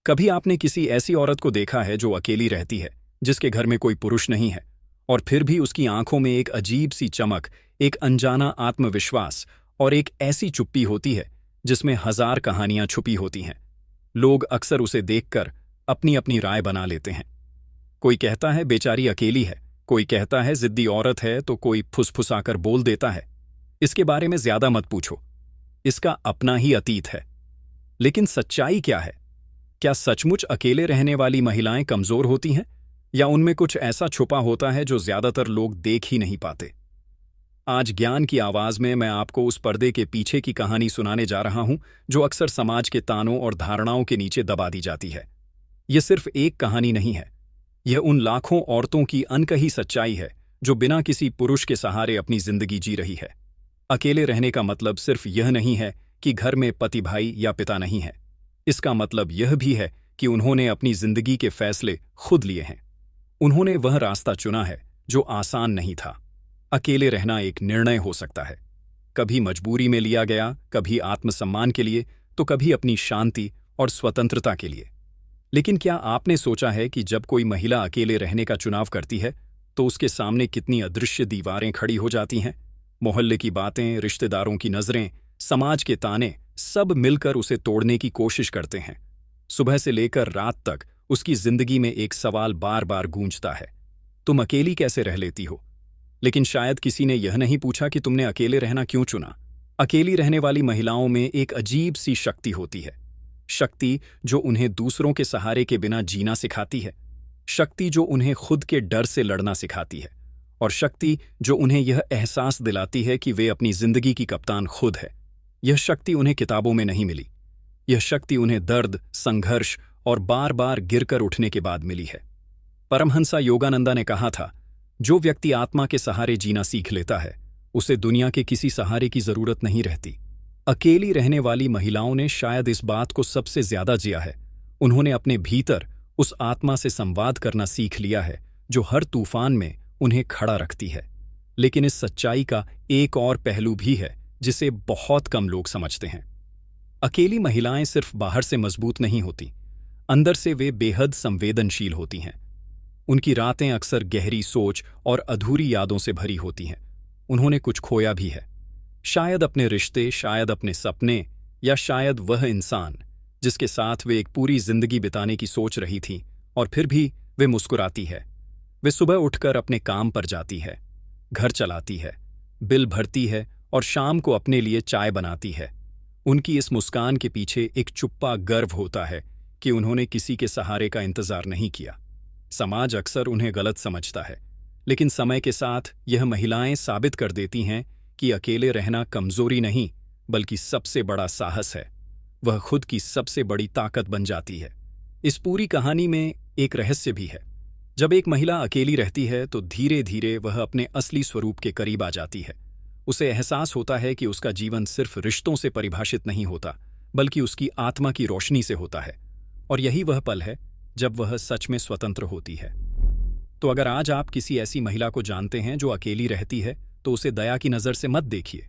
कभी आपने किसी ऐसी औरत को देखा है जो अकेली रहती है, जिसके घर में कोई पुरुष नहीं है, और फिर भी उसकी आंखों में एक अजीब सी चमक, एक अनजाना आत्मविश्वास और एक ऐसी चुप्पी होती है जिसमें हजार कहानियां छुपी होती हैं। लोग अक्सर उसे देखकर अपनी अपनी राय बना लेते हैं। कोई कहता है बेचारी अकेली है, कोई कहता है जिद्दी औरत है, तो कोई फुसफुसाकर बोल देता है इसके बारे में ज्यादा मत पूछो, इसका अपना ही अतीत है। लेकिन सच्चाई क्या है? क्या सचमुच अकेले रहने वाली महिलाएं कमजोर होती हैं, या उनमें कुछ ऐसा छुपा होता है जो ज्यादातर लोग देख ही नहीं पाते? आज ज्ञान की आवाज में मैं आपको उस पर्दे के पीछे की कहानी सुनाने जा रहा हूं जो अक्सर समाज के तानों और धारणाओं के नीचे दबा दी जाती है। यह सिर्फ एक कहानी नहीं है, यह उन लाखों औरतों की अनकही सच्चाई है जो बिना किसी पुरुष के सहारे अपनी जिंदगी जी रही है। अकेले रहने का मतलब सिर्फ यह नहीं है कि घर में पति, भाई या पिता नहीं है। इसका मतलब यह भी है कि उन्होंने अपनी जिंदगी के फैसले खुद लिए हैं। उन्होंने वह रास्ता चुना है जो आसान नहीं था। अकेले रहना एक निर्णय हो सकता है, कभी मजबूरी में लिया गया, कभी आत्मसम्मान के लिए, तो कभी अपनी शांति और स्वतंत्रता के लिए। लेकिन क्या आपने सोचा है कि जब कोई महिला अकेले रहने का चुनाव करती है तो उसके सामने कितनी अदृश्य दीवारें खड़ी हो जाती हैं? मोहल्ले की बातें, रिश्तेदारों की नजरें, समाज के ताने, सब मिलकर उसे तोड़ने की कोशिश करते हैं। सुबह से लेकर रात तक उसकी जिंदगी में एक सवाल बार बार गूंजता है, तुम अकेली कैसे रह लेती हो? लेकिन शायद किसी ने यह नहीं पूछा कि तुमने अकेले रहना क्यों चुना। अकेली रहने वाली महिलाओं में एक अजीब सी शक्ति होती है, शक्ति जो उन्हें दूसरों के सहारे के बिना जीना सिखाती है, शक्ति जो उन्हें खुद के डर से लड़ना सिखाती है, और शक्ति जो उन्हें यह एहसास दिलाती है कि वे अपनी जिंदगी की कप्तान खुद है। यह शक्ति उन्हें किताबों में नहीं मिली, यह शक्ति उन्हें दर्द, संघर्ष और बार बार गिरकर उठने के बाद मिली है। परमहंसा योगानंदा ने कहा था, जो व्यक्ति आत्मा के सहारे जीना सीख लेता है उसे दुनिया के किसी सहारे की जरूरत नहीं रहती। अकेली रहने वाली महिलाओं ने शायद इस बात को सबसे ज्यादा जिया है। उन्होंने अपने भीतर उस आत्मा से संवाद करना सीख लिया है जो हर तूफान में उन्हें खड़ा रखती है। लेकिन इस सच्चाई का एक और पहलू भी है जिसे बहुत कम लोग समझते हैं। अकेली महिलाएं सिर्फ बाहर से मजबूत नहीं होती, अंदर से वे बेहद संवेदनशील होती हैं। उनकी रातें अक्सर गहरी सोच और अधूरी यादों से भरी होती हैं। उन्होंने कुछ खोया भी है, शायद अपने रिश्ते, शायद अपने सपने, या शायद वह इंसान जिसके साथ वे एक पूरी जिंदगी बिताने की सोच रही थी। और फिर भी वे मुस्कुराती है। वे सुबह उठकर अपने काम पर जाती है, घर चलाती है, बिल भरती है और शाम को अपने लिए चाय बनाती है। उनकी इस मुस्कान के पीछे एक चुप्पा गर्व होता है कि उन्होंने किसी के सहारे का इंतजार नहीं किया। समाज अक्सर उन्हें गलत समझता है, लेकिन समय के साथ यह महिलाएं साबित कर देती हैं कि अकेले रहना कमजोरी नहीं बल्कि सबसे बड़ा साहस है। वह खुद की सबसे बड़ी ताकत बन जाती है। इस पूरी कहानी में एक रहस्य भी है। जब एक महिला अकेली रहती है तो धीरे धीरे वह अपने असली स्वरूप के करीब आ जाती है। उसे एहसास होता है कि उसका जीवन सिर्फ रिश्तों से परिभाषित नहीं होता, बल्कि उसकी आत्मा की रोशनी से होता है। और यही वह पल है जब वह सच में स्वतंत्र होती है। तो अगर आज आप किसी ऐसी महिला को जानते हैं जो अकेली रहती है, तो उसे दया की नज़र से मत देखिए।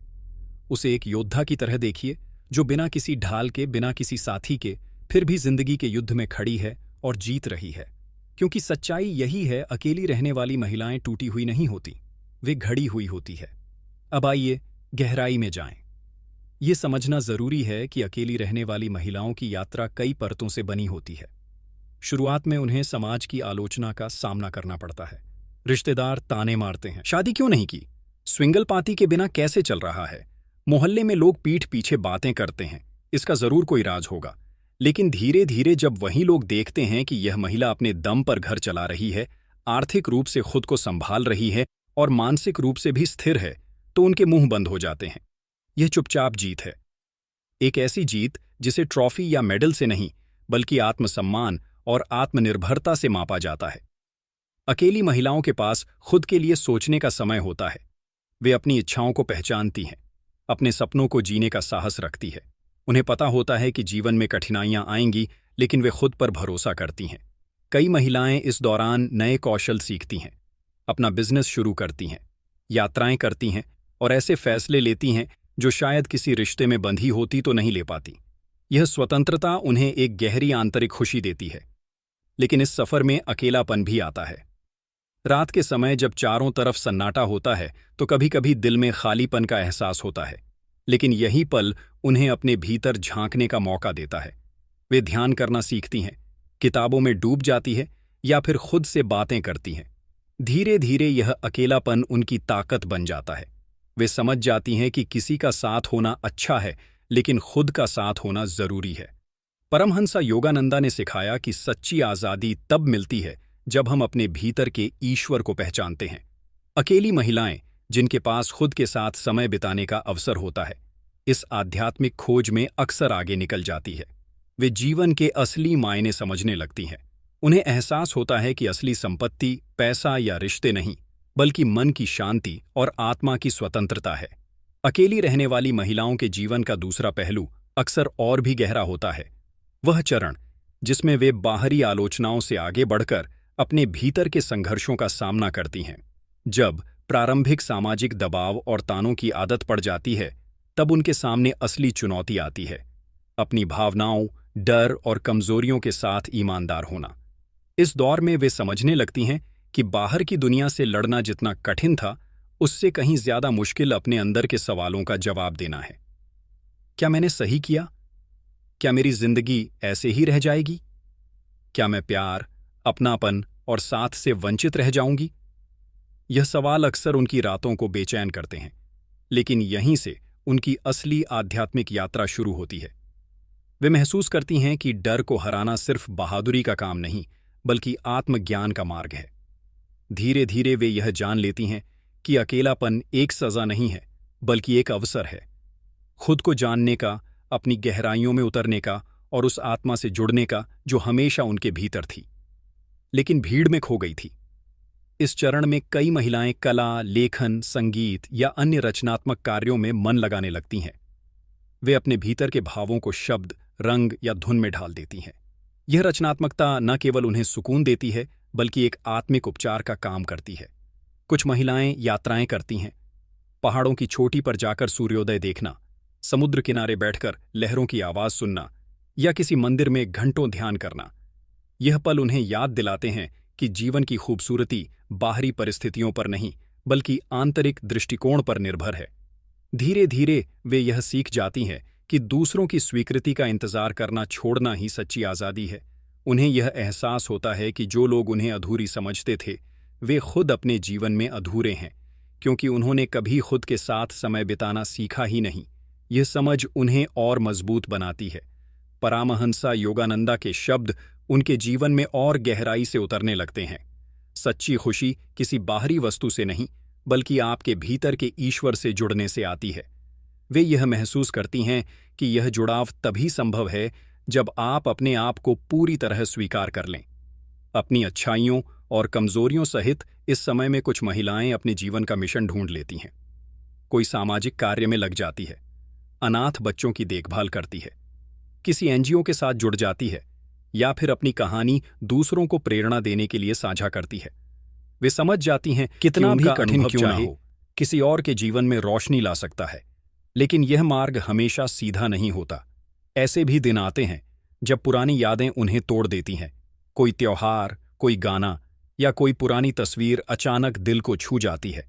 उसे एक योद्धा की तरह देखिए जो बिना किसी ढाल के, बिना किसी साथी के, फिर भी जिंदगी के युद्ध में खड़ी है और जीत रही है। क्योंकि सच्चाई यही है, अकेली रहने वाली महिलाएं टूटी हुई नहीं होती, वे घड़ी हुई होती है। अब आइए गहराई में जाएं। ये समझना जरूरी है कि अकेली रहने वाली महिलाओं की यात्रा कई परतों से बनी होती है। शुरुआत में उन्हें समाज की आलोचना का सामना करना पड़ता है। रिश्तेदार ताने मारते हैं, शादी क्यों नहीं की, स्विंगल पार्टी के बिना कैसे चल रहा है। मोहल्ले में लोग पीठ पीछे बातें करते हैं, इसका जरूर कोई राज होगा। लेकिन धीरे धीरे जब वही लोग देखते हैं कि यह महिला अपने दम पर घर चला रही है, आर्थिक रूप से खुद को संभाल रही है और मानसिक रूप से भी स्थिर है, तो उनके मुंह बंद हो जाते हैं। यह चुपचाप जीत है, एक ऐसी जीत जिसे ट्रॉफी या मेडल से नहीं बल्कि आत्मसम्मान और आत्मनिर्भरता से मापा जाता है। अकेली महिलाओं के पास खुद के लिए सोचने का समय होता है। वे अपनी इच्छाओं को पहचानती हैं, अपने सपनों को जीने का साहस रखती है। उन्हें पता होता है कि जीवन में कठिनाइयां आएंगी, लेकिन वे खुद पर भरोसा करती हैं। कई महिलाएं इस दौरान नए कौशल सीखती हैं, अपना बिजनेस शुरू करती हैं, यात्राएं करती हैं और ऐसे फैसले लेती हैं जो शायद किसी रिश्ते में बंधी होती तो नहीं ले पाती। यह स्वतंत्रता उन्हें एक गहरी आंतरिक खुशी देती है। लेकिन इस सफर में अकेलापन भी आता है। रात के समय जब चारों तरफ सन्नाटा होता है तो कभी कभी दिल में खालीपन का एहसास होता है। लेकिन यही पल उन्हें अपने भीतर झांकने का मौका देता है। वे ध्यान करना सीखती हैं, किताबों में डूब जाती है या फिर खुद से बातें करती हैं। धीरे धीरे यह अकेलापन उनकी ताकत बन जाता है। वे समझ जाती हैं कि किसी का साथ होना अच्छा है, लेकिन खुद का साथ होना जरूरी है। परमहंसा योगानंदा ने सिखाया कि सच्ची आज़ादी तब मिलती है जब हम अपने भीतर के ईश्वर को पहचानते हैं। अकेली महिलाएं, जिनके पास खुद के साथ समय बिताने का अवसर होता है, इस आध्यात्मिक खोज में अक्सर आगे निकल जाती है। वे जीवन के असली मायने समझने लगती हैं। उन्हें एहसास होता है कि असली संपत्ति पैसा या रिश्ते नहीं, बल्कि मन की शांति और आत्मा की स्वतंत्रता है। अकेली रहने वाली महिलाओं के जीवन का दूसरा पहलू अक्सर और भी गहरा होता है। वह चरण जिसमें वे बाहरी आलोचनाओं से आगे बढ़कर अपने भीतर के संघर्षों का सामना करती हैं। जब प्रारंभिक सामाजिक दबाव और तानों की आदत पड़ जाती है, तब उनके सामने असली चुनौती आती है, अपनी भावनाओं, डर और कमजोरियों के साथ ईमानदार होना। इस दौर में वे समझने लगती हैं कि बाहर की दुनिया से लड़ना जितना कठिन था, उससे कहीं ज्यादा मुश्किल अपने अंदर के सवालों का जवाब देना है। क्या मैंने सही किया? क्या मेरी जिंदगी ऐसे ही रह जाएगी? क्या मैं प्यार, अपनापन और साथ से वंचित रह जाऊंगी? यह सवाल अक्सर उनकी रातों को बेचैन करते हैं। लेकिन यहीं से उनकी असली आध्यात्मिक यात्रा शुरू होती है। वे महसूस करती हैं कि डर को हराना सिर्फ बहादुरी का काम नहीं, बल्कि आत्मज्ञान का मार्ग है। धीरे धीरे वे यह जान लेती हैं कि अकेलापन एक सजा नहीं है, बल्कि एक अवसर है, खुद को जानने का, अपनी गहराइयों में उतरने का और उस आत्मा से जुड़ने का जो हमेशा उनके भीतर थी, लेकिन भीड़ में खो गई थी। इस चरण में कई महिलाएं कला, लेखन, संगीत या अन्य रचनात्मक कार्यों में मन लगाने लगती हैं। वे अपने भीतर के भावों को शब्द, रंग या धुन में ढाल देती हैं। यह रचनात्मकता न केवल उन्हें सुकून देती है, बल्कि एक आत्मिक उपचार का काम करती है। कुछ महिलाएं यात्राएं करती हैं, पहाड़ों की चोटी पर जाकर सूर्योदय देखना, समुद्र किनारे बैठकर लहरों की आवाज सुनना या किसी मंदिर में घंटों ध्यान करना। यह पल उन्हें याद दिलाते हैं कि जीवन की खूबसूरती बाहरी परिस्थितियों पर नहीं, बल्कि आंतरिक दृष्टिकोण पर निर्भर है। धीरे धीरे वे यह सीख जाती हैं कि दूसरों की स्वीकृति का इंतजार करना छोड़ना ही सच्ची आज़ादी है। उन्हें यह एहसास होता है कि जो लोग उन्हें अधूरी समझते थे, वे खुद अपने जीवन में अधूरे हैं, क्योंकि उन्होंने कभी खुद के साथ समय बिताना सीखा ही नहीं। यह समझ उन्हें और मजबूत बनाती है। परमहंसा योगानंदा के शब्द उनके जीवन में और गहराई से उतरने लगते हैं। सच्ची खुशी किसी बाहरी वस्तु से नहीं, बल्कि आपके भीतर के ईश्वर से जुड़ने से आती है। वे यह महसूस करती हैं कि यह जुड़ाव तभी संभव है जब आप अपने आप को पूरी तरह स्वीकार कर लें। अपनी अच्छाइयों और कमजोरियों सहित इस समय में कुछ महिलाएं अपने जीवन का मिशन ढूंढ लेती हैं। कोई सामाजिक कार्य में लग जाती है, अनाथ बच्चों की देखभाल करती है, किसी एनजीओ के साथ जुड़ जाती है या फिर अपनी कहानी दूसरों को प्रेरणा देने के लिए साझा करती है। वे समझ जाती हैं कितना भी कठिन क्यों ना हो, किसी और के जीवन में रोशनी ला सकता है। लेकिन यह मार्ग हमेशा सीधा नहीं होता। ऐसे भी दिन आते हैं जब पुरानी यादें उन्हें तोड़ देती हैं। कोई त्योहार, कोई गाना या कोई पुरानी तस्वीर अचानक दिल को छू जाती है।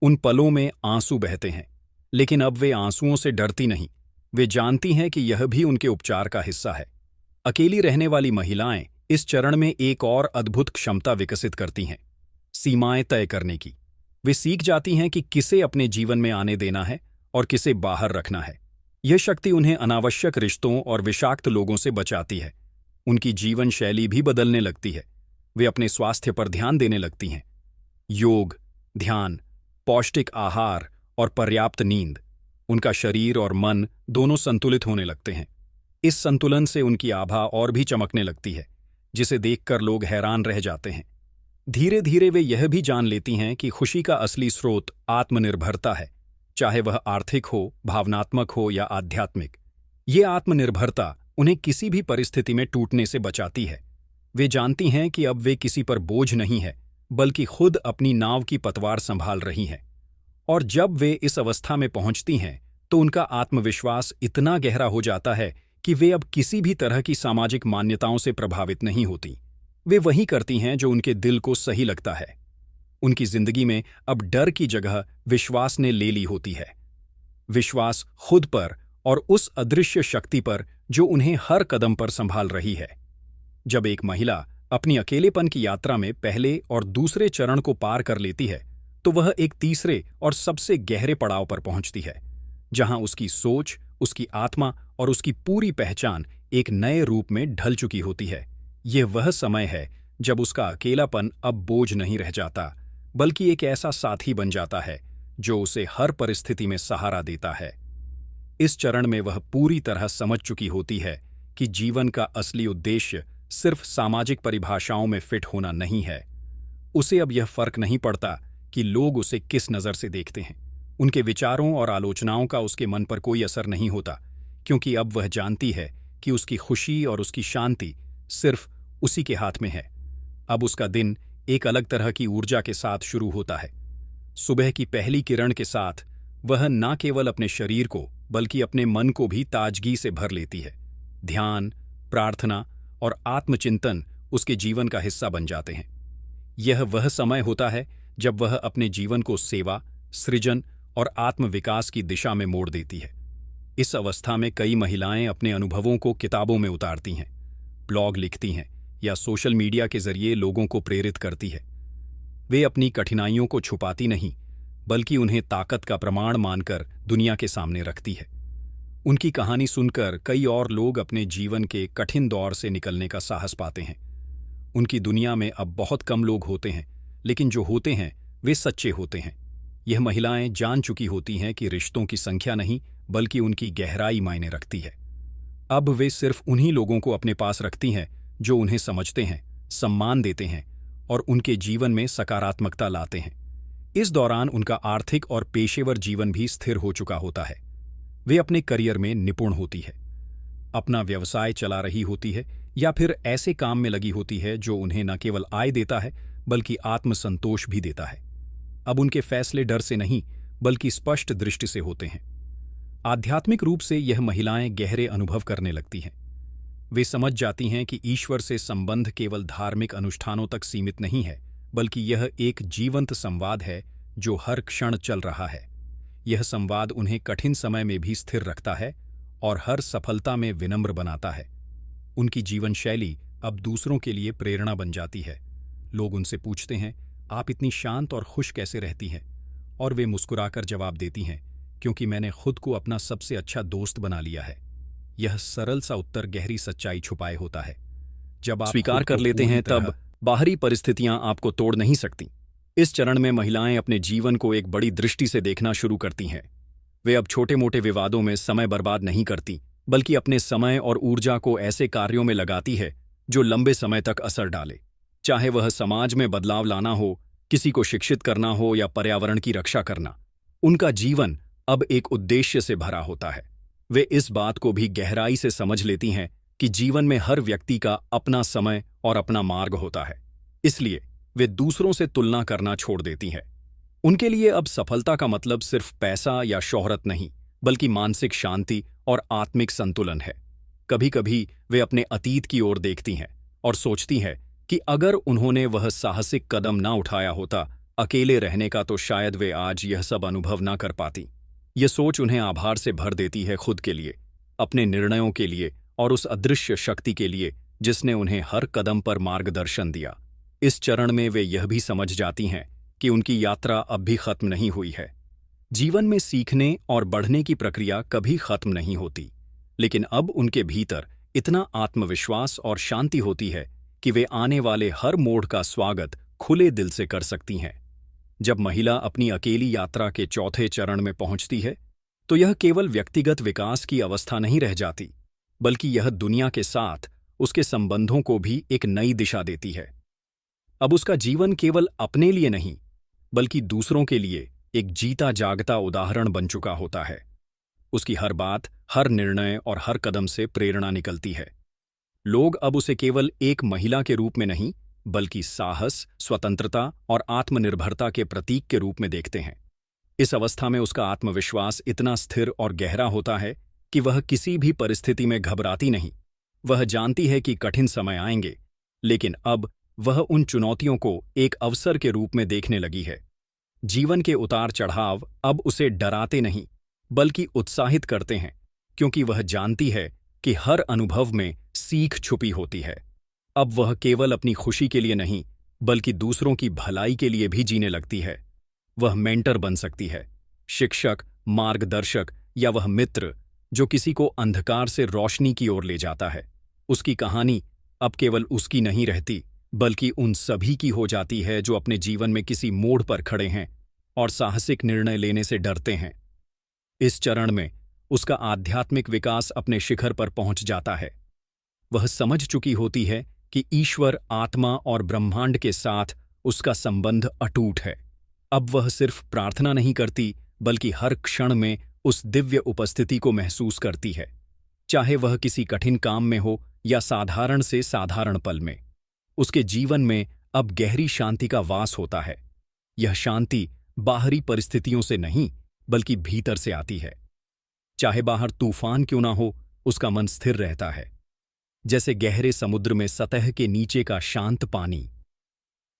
उन पलों में आंसू बहते हैं, लेकिन अब वे आंसुओं से डरती नहीं। वे जानती हैं कि यह भी उनके उपचार का हिस्सा है। अकेली रहने वाली महिलाएं इस चरण में एक और अद्भुत क्षमता विकसित करती हैं, सीमाएं तय करने की। वे सीख जाती हैं कि किसे अपने जीवन में आने देना है और किसे बाहर रखना है। यह शक्ति उन्हें अनावश्यक रिश्तों और विषाक्त लोगों से बचाती है। उनकी जीवन शैली भी बदलने लगती है। वे अपने स्वास्थ्य पर ध्यान देने लगती हैं। योग, ध्यान, पौष्टिक आहार और पर्याप्त नींद, उनका शरीर और मन दोनों संतुलित होने लगते हैं। इस संतुलन से उनकी आभा और भी चमकने लगती है, जिसे देखकर लोग हैरान रह जाते हैं। धीरे धीरे वे यह भी जान लेती हैं कि खुशी का असली स्रोत आत्मनिर्भरता है, चाहे वह आर्थिक हो, भावनात्मक हो या आध्यात्मिक। ये आत्मनिर्भरता उन्हें किसी भी परिस्थिति में टूटने से बचाती है। वे जानती हैं कि अब वे किसी पर बोझ नहीं है, बल्कि खुद अपनी नाव की पतवार संभाल रही हैं। और जब वे इस अवस्था में पहुंचती हैं, तो उनका आत्मविश्वास इतना गहरा हो जाता है कि वे अब किसी भी तरह की सामाजिक मान्यताओं से प्रभावित नहीं होती। वे वही करती हैं जो उनके दिल को सही लगता है। उनकी जिंदगी में अब डर की जगह विश्वास ने ले ली होती है। विश्वास खुद पर और उस अदृश्य शक्ति पर जो उन्हें हर कदम पर संभाल रही है। जब एक महिला अपनी अकेलेपन की यात्रा में पहले और दूसरे चरण को पार कर लेती है, तो वह एक तीसरे और सबसे गहरे पड़ाव पर पहुंचती है, जहां उसकी सोच, उसकी आत्मा और उसकी पूरी पहचान एक नए रूप में ढल चुकी होती है। यह वह समय है जब उसका अकेलापन अब बोझ नहीं रह जाता, बल्कि एक ऐसा साथी बन जाता है जो उसे हर परिस्थिति में सहारा देता है। इस चरण में वह पूरी तरह समझ चुकी होती है कि जीवन का असली उद्देश्य सिर्फ सामाजिक परिभाषाओं में फिट होना नहीं है। उसे अब यह फर्क नहीं पड़ता कि लोग उसे किस नज़र से देखते हैं। उनके विचारों और आलोचनाओं का उसके मन पर कोई असर नहीं होता, क्योंकि अब वह जानती है कि उसकी खुशी और उसकी शांति सिर्फ उसी के हाथ में है। अब उसका दिन एक अलग तरह की ऊर्जा के साथ शुरू होता है। सुबह की पहली किरण के साथ वह न केवल अपने शरीर को बल्कि अपने मन को भी ताजगी से भर लेती है। ध्यान, प्रार्थना और आत्मचिंतन उसके जीवन का हिस्सा बन जाते हैं। यह वह समय होता है जब वह अपने जीवन को सेवा, सृजन और आत्मविकास की दिशा में मोड़ देती है। इस अवस्था में कई महिलाएं अपने अनुभवों को किताबों में उतारती हैं, ब्लॉग लिखती हैं या सोशल मीडिया के जरिए लोगों को प्रेरित करती है। वे अपनी कठिनाइयों को छुपाती नहीं, बल्कि उन्हें ताकत का प्रमाण मानकर दुनिया के सामने रखती है। उनकी कहानी सुनकर कई और लोग अपने जीवन के कठिन दौर से निकलने का साहस पाते हैं। उनकी दुनिया में अब बहुत कम लोग होते हैं, लेकिन जो होते हैं वे सच्चे होते हैं। यह महिलाएं जान चुकी होती हैं कि रिश्तों की संख्या नहीं, बल्कि उनकी गहराई मायने रखती है। अब वे सिर्फ उन्हीं लोगों को अपने पास रखती हैं जो उन्हें समझते हैं, सम्मान देते हैं और उनके जीवन में सकारात्मकता लाते हैं। इस दौरान उनका आर्थिक और पेशेवर जीवन भी स्थिर हो चुका होता है। वे अपने करियर में निपुण होती है, अपना व्यवसाय चला रही होती है या फिर ऐसे काम में लगी होती है जो उन्हें न केवल आय देता है बल्कि आत्मसंतोष भी देता है। अब उनके फैसले डर से नहीं बल्कि स्पष्ट दृष्टि से होते हैं। आध्यात्मिक रूप से यह महिलाएं गहरे अनुभव करने लगती हैं। वे समझ जाती हैं कि ईश्वर से संबंध केवल धार्मिक अनुष्ठानों तक सीमित नहीं है, बल्कि यह एक जीवंत संवाद है जो हर क्षण चल रहा है। यह संवाद उन्हें कठिन समय में भी स्थिर रखता है और हर सफलता में विनम्र बनाता है। उनकी जीवन शैली अब दूसरों के लिए प्रेरणा बन जाती है। लोग उनसे पूछते हैं, आप इतनी शांत और खुश कैसे रहती हैं? और वे मुस्कुराकर जवाब देती हैं, क्योंकि मैंने खुद को अपना सबसे अच्छा दोस्त बना लिया है। यह सरल सा उत्तर गहरी सच्चाई छुपाए होता है। जब आप स्वीकार कर लेते हैं, तब बाहरी परिस्थितियां आपको तोड़ नहीं सकती। इस चरण में महिलाएं अपने जीवन को एक बड़ी दृष्टि से देखना शुरू करती हैं। वे अब छोटे मोटे विवादों में समय बर्बाद नहीं करती, बल्कि अपने समय और ऊर्जा को ऐसे कार्यों में लगाती है जो लंबे समय तक असर डाले। चाहे वह समाज में बदलाव लाना हो, किसी को शिक्षित करना हो या पर्यावरण की रक्षा करना, उनका जीवन अब एक उद्देश्य से भरा होता है। वे इस बात को भी गहराई से समझ लेती हैं कि जीवन में हर व्यक्ति का अपना समय और अपना मार्ग होता है। इसलिए वे दूसरों से तुलना करना छोड़ देती हैं। उनके लिए अब सफलता का मतलब सिर्फ पैसा या शोहरत नहीं, बल्कि मानसिक शांति और आत्मिक संतुलन है। कभी कभी वे अपने अतीत की ओर देखती हैं और सोचती हैं कि अगर उन्होंने वह साहसिक कदम ना उठाया होता, अकेले रहने का, तो शायद वे आज यह सब अनुभव ना कर पाती। यह सोच उन्हें आभार से भर देती है, खुद के लिए, अपने निर्णयों के लिए और उस अदृश्य शक्ति के लिए जिसने उन्हें हर कदम पर मार्गदर्शन दिया। इस चरण में वे यह भी समझ जाती हैं कि उनकी यात्रा अब भी खत्म नहीं हुई है। जीवन में सीखने और बढ़ने की प्रक्रिया कभी खत्म नहीं होती, लेकिन अब उनके भीतर इतना आत्मविश्वास और शांति होती है कि वे आने वाले हर मोड़ का स्वागत खुले दिल से कर सकती हैं। जब महिला अपनी अकेली यात्रा के चौथे चरण में पहुंचती है, तो यह केवल व्यक्तिगत विकास की अवस्था नहीं रह जाती, बल्कि यह दुनिया के साथ उसके संबंधों को भी एक नई दिशा देती है। अब उसका जीवन केवल अपने लिए नहीं, बल्कि दूसरों के लिए एक जीता जागता उदाहरण बन चुका होता है। उसकी हर बात, हर निर्णय और हर कदम से प्रेरणा निकलती है। लोग अब उसे केवल एक महिला के रूप में नहीं, बल्कि साहस, स्वतंत्रता और आत्मनिर्भरता के प्रतीक के रूप में देखते हैं। इस अवस्था में उसका आत्मविश्वास इतना स्थिर और गहरा होता है कि वह किसी भी परिस्थिति में घबराती नहीं। वह जानती है कि कठिन समय आएंगे, लेकिन अब वह उन चुनौतियों को एक अवसर के रूप में देखने लगी है। जीवन के उतार चढ़ाव अब उसे डराते नहीं, बल्कि उत्साहित करते हैं, क्योंकि वह जानती है कि हर अनुभव में सीख छुपी होती है। अब वह केवल अपनी खुशी के लिए नहीं, बल्कि दूसरों की भलाई के लिए भी जीने लगती है। वह मेंटर बन सकती है, शिक्षक, मार्गदर्शक या वह मित्र जो किसी को अंधकार से रोशनी की ओर ले जाता है। उसकी कहानी अब केवल उसकी नहीं रहती, बल्कि उन सभी की हो जाती है जो अपने जीवन में किसी मोड़ पर खड़े हैं और साहसिक निर्णय लेने से डरते हैं। इस चरण में उसका आध्यात्मिक विकास अपने शिखर पर पहुंच जाता है। वह समझ चुकी होती है कि ईश्वर, आत्मा और ब्रह्मांड के साथ उसका संबंध अटूट है। अब वह सिर्फ प्रार्थना नहीं करती, बल्कि हर क्षण में उस दिव्य उपस्थिति को महसूस करती है, चाहे वह किसी कठिन काम में हो या साधारण से साधारण पल में। उसके जीवन में अब गहरी शांति का वास होता है। यह शांति बाहरी परिस्थितियों से नहीं, बल्कि भीतर से आती है। चाहे बाहर तूफान क्यों ना हो, उसका मन स्थिर रहता है, जैसे गहरे समुद्र में सतह के नीचे का शांत पानी।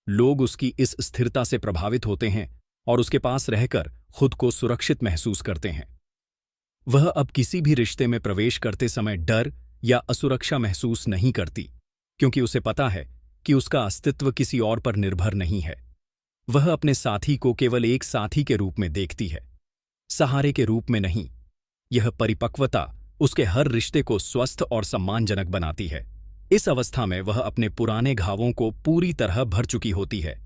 लोग उसकी इस स्थिरता से प्रभावित होते हैं और उसके पास रहकर खुद को सुरक्षित महसूस करते हैं। वह अब किसी भी रिश्ते में प्रवेश करते समय डर या असुरक्षा महसूस नहीं करती, क्योंकि उसे पता है कि उसका अस्तित्व किसी और पर निर्भर नहीं है। वह अपने साथी को केवल एक साथी के रूप में देखती है, सहारे के रूप में नहीं। यह परिपक्वता उसके हर रिश्ते को स्वस्थ और सम्मानजनक बनाती है। इस अवस्था में वह अपने पुराने घावों को पूरी तरह भर चुकी होती है।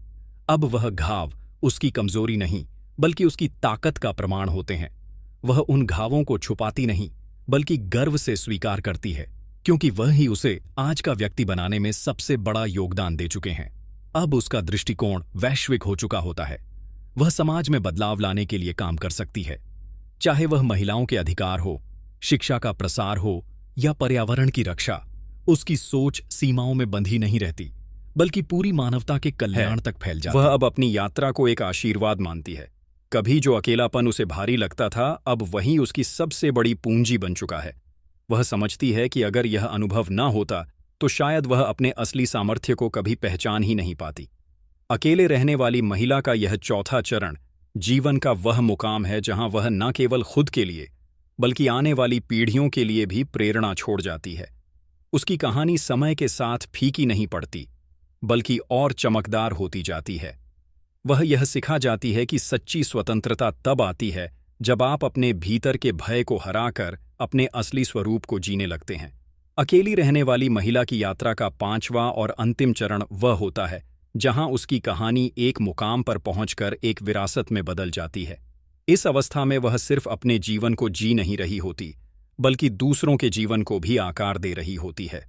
अब वह घाव उसकी कमजोरी नहीं, बल्कि उसकी ताकत का प्रमाण होते हैं। वह उन घावों को छुपाती नहीं, बल्कि गर्व से स्वीकार करती है, क्योंकि वह ही उसे आज का व्यक्ति बनाने में सबसे बड़ा योगदान दे चुके हैं। अब उसका दृष्टिकोण वैश्विक हो चुका होता है। वह समाज में बदलाव लाने के लिए काम कर सकती है, चाहे वह महिलाओं के अधिकार हो, शिक्षा का प्रसार हो या पर्यावरण की रक्षा। उसकी सोच सीमाओं में बंधी नहीं रहती, बल्कि पूरी मानवता के कल्याण तक फैल जाती है। वह अब अपनी यात्रा को एक आशीर्वाद मानती है। कभी जो अकेलापन उसे भारी लगता था, अब वही उसकी सबसे बड़ी पूंजी बन चुका है। वह समझती है कि अगर यह अनुभव न होता तो शायद वह अपने असली सामर्थ्य को कभी पहचान ही नहीं पाती। अकेले रहने वाली महिला का यह चौथा चरण जीवन का वह मुकाम है जहां वह न केवल खुद के लिए, बल्कि आने वाली पीढ़ियों के लिए भी प्रेरणा छोड़ जाती है। उसकी कहानी समय के साथ फीकी नहीं पड़ती, बल्कि और चमकदार होती जाती है। वह यह सिखा जाती है कि सच्ची स्वतंत्रता तब आती है जब आप अपने भीतर के भय को हराकर अपने असली स्वरूप को जीने लगते हैं। अकेली रहने वाली महिला की यात्रा का पांचवा और अंतिम चरण वह होता है जहां उसकी कहानी एक मुकाम पर पहुंचकर एक विरासत में बदल जाती है। इस अवस्था में वह सिर्फ अपने जीवन को जी नहीं रही होती, बल्कि दूसरों के जीवन को भी आकार दे रही होती है।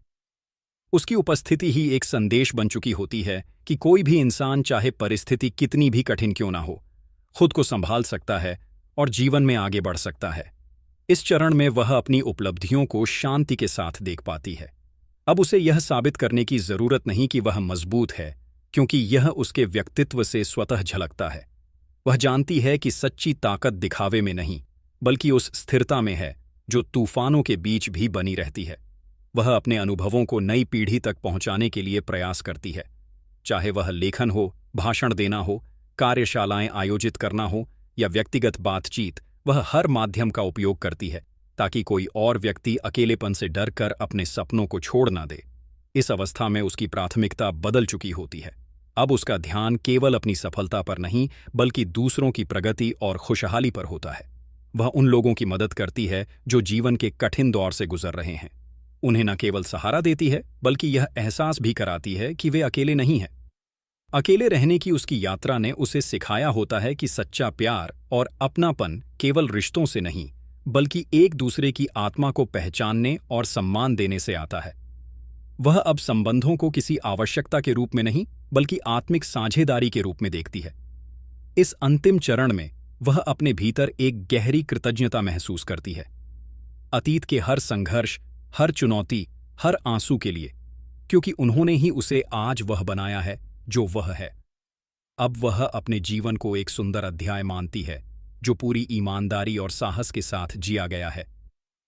उसकी उपस्थिति ही एक संदेश बन चुकी होती है कि कोई भी इंसान, चाहे परिस्थिति कितनी भी कठिन क्यों ना हो, खुद को संभाल सकता है और जीवन में आगे बढ़ सकता है। इस चरण में वह अपनी उपलब्धियों को शांति के साथ देख पाती है। अब उसे यह साबित करने की जरूरत नहीं कि वह मजबूत है, क्योंकि यह उसके व्यक्तित्व से स्वतः झलकता है। वह जानती है कि सच्ची ताकत दिखावे में नहीं, बल्कि उस स्थिरता में है जो तूफानों के बीच भी बनी रहती है। वह अपने अनुभवों को नई पीढ़ी तक पहुंचाने के लिए प्रयास करती है, चाहे वह लेखन हो, भाषण देना हो, कार्यशालाएं आयोजित करना हो या व्यक्तिगत बातचीत। वह हर माध्यम का उपयोग करती है ताकि कोई और व्यक्ति अकेलेपन से डर कर अपने सपनों को छोड़ ना दे। इस अवस्था में उसकी प्राथमिकता बदल चुकी होती है। अब उसका ध्यान केवल अपनी सफलता पर नहीं, बल्कि दूसरों की प्रगति और खुशहाली पर होता है। वह उन लोगों की मदद करती है जो जीवन के कठिन दौर से गुजर रहे हैं। उन्हें न केवल सहारा देती है, बल्कि यह एहसास भी कराती है कि वे अकेले नहीं हैं। अकेले रहने की उसकी यात्रा ने उसे सिखाया होता है कि सच्चा प्यार और अपनापन केवल रिश्तों से नहीं, बल्कि एक दूसरे की आत्मा को पहचानने और सम्मान देने से आता है। वह अब संबंधों को किसी आवश्यकता के रूप में नहीं, बल्कि आत्मिक साझेदारी के रूप में देखती है। इस अंतिम चरण में वह अपने भीतर एक गहरी कृतज्ञता महसूस करती है, अतीत के हर संघर्ष, हर चुनौती, हर आंसू के लिए, क्योंकि उन्होंने ही उसे आज वह बनाया है जो वह है। अब वह अपने जीवन को एक सुंदर अध्याय मानती है जो पूरी ईमानदारी और साहस के साथ जिया गया है।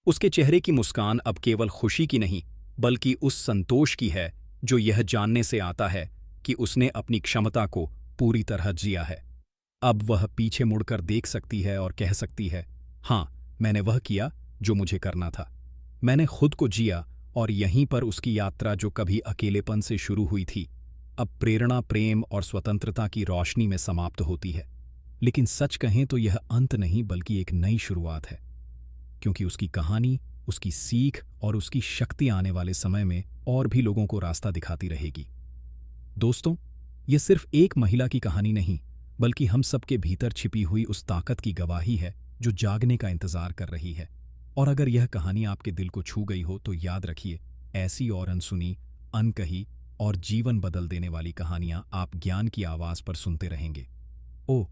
उसके चेहरे की मुस्कान अब केवल खुशी की नहीं, बल्कि उस संतोष की है जो यह जानने से आता है कि उसने अपनी क्षमता को पूरी तरह जिया है। अब वह पीछे मुड़कर देख सकती है और कह सकती है, हाँ, मैंने वह किया जो मुझे करना था। मैंने खुद को जिया, और यहीं पर उसकी यात्रा जो कभी अकेलेपन से शुरू हुई थी, अब प्रेरणा, प्रेम और स्वतंत्रता की रोशनी में समाप्त होती है। लेकिन सच कहें तो यह अंत नहीं, बल्कि एक नई शुरुआत है, क्योंकि उसकी कहानी, उसकी सीख और उसकी शक्ति आने वाले समय में और भी लोगों को रास्ता दिखाती रहेगी। दोस्तों, यह सिर्फ एक महिला की कहानी नहीं, बल्कि हम सबके भीतर छिपी हुई उस ताकत की गवाही है जो जागने का इंतजार कर रही है। और अगर यह कहानी आपके दिल को छू गई हो तो याद रखिए, ऐसी और अनसुनी, अनकही और जीवन बदल देने वाली कहानियां आप ज्ञान की आवाज पर सुनते रहेंगे। ओह,